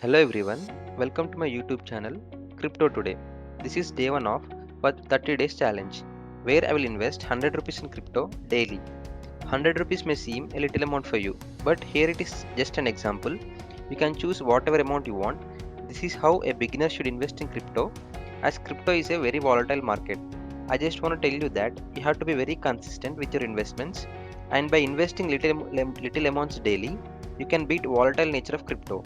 Hello everyone, welcome to my YouTube channel Crypto Today. This is day 1 of 30 days challenge where I will invest 100 rupees in crypto daily. 100 rupees may seem a little amount for you, but here it is just an example. You can choose whatever amount you want. This is how a beginner should invest in crypto, as crypto is a very volatile market. I just want to tell you that you have to be very consistent with your investments, and by investing little amounts daily, you can beat volatile nature of crypto.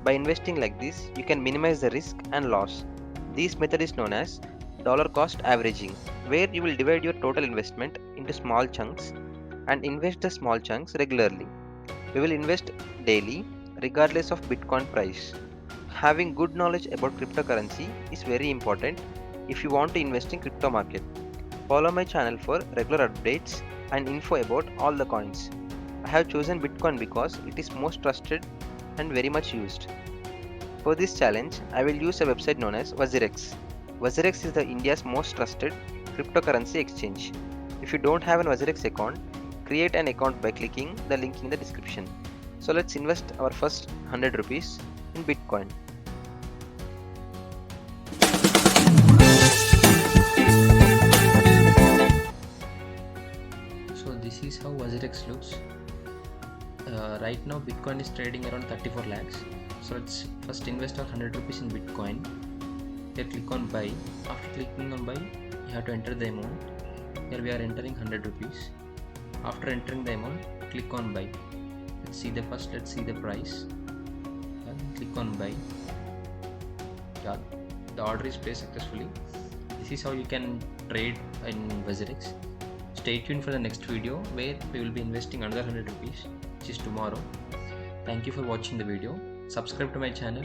By investing like this, you can minimize the risk and loss. This method is known as dollar cost averaging, where you will divide your total investment into small chunks and invest the small chunks regularly. We will invest daily, regardless of Bitcoin price. Having good knowledge about cryptocurrency is very important if you want to invest in crypto market. Follow my channel for regular updates and info about all the coins. I have chosen Bitcoin because it is most trusted and very much used. For this challenge, I will use a website known as wazirx. Wazirx is the India's most trusted cryptocurrency exchange. If you don't have an wazirx account, create an account by clicking the link in the description. So let's invest our first 100 rupees in Bitcoin. So this is how wazirx looks. Right now Bitcoin is trading around 34 lakhs. So let's first invest our 100 rupees in Bitcoin. Here click on buy. After clicking on buy, you have to enter the amount. Here we are entering 100 rupees. After entering the amount, click on buy. Let's see the price. And click on buy. Yeah, the order is placed successfully. This is how you can trade in wazirx. Stay tuned for the next video where we will be investing another 100 rupees, which is tomorrow. Thank you for watching the video. Subscribe to my channel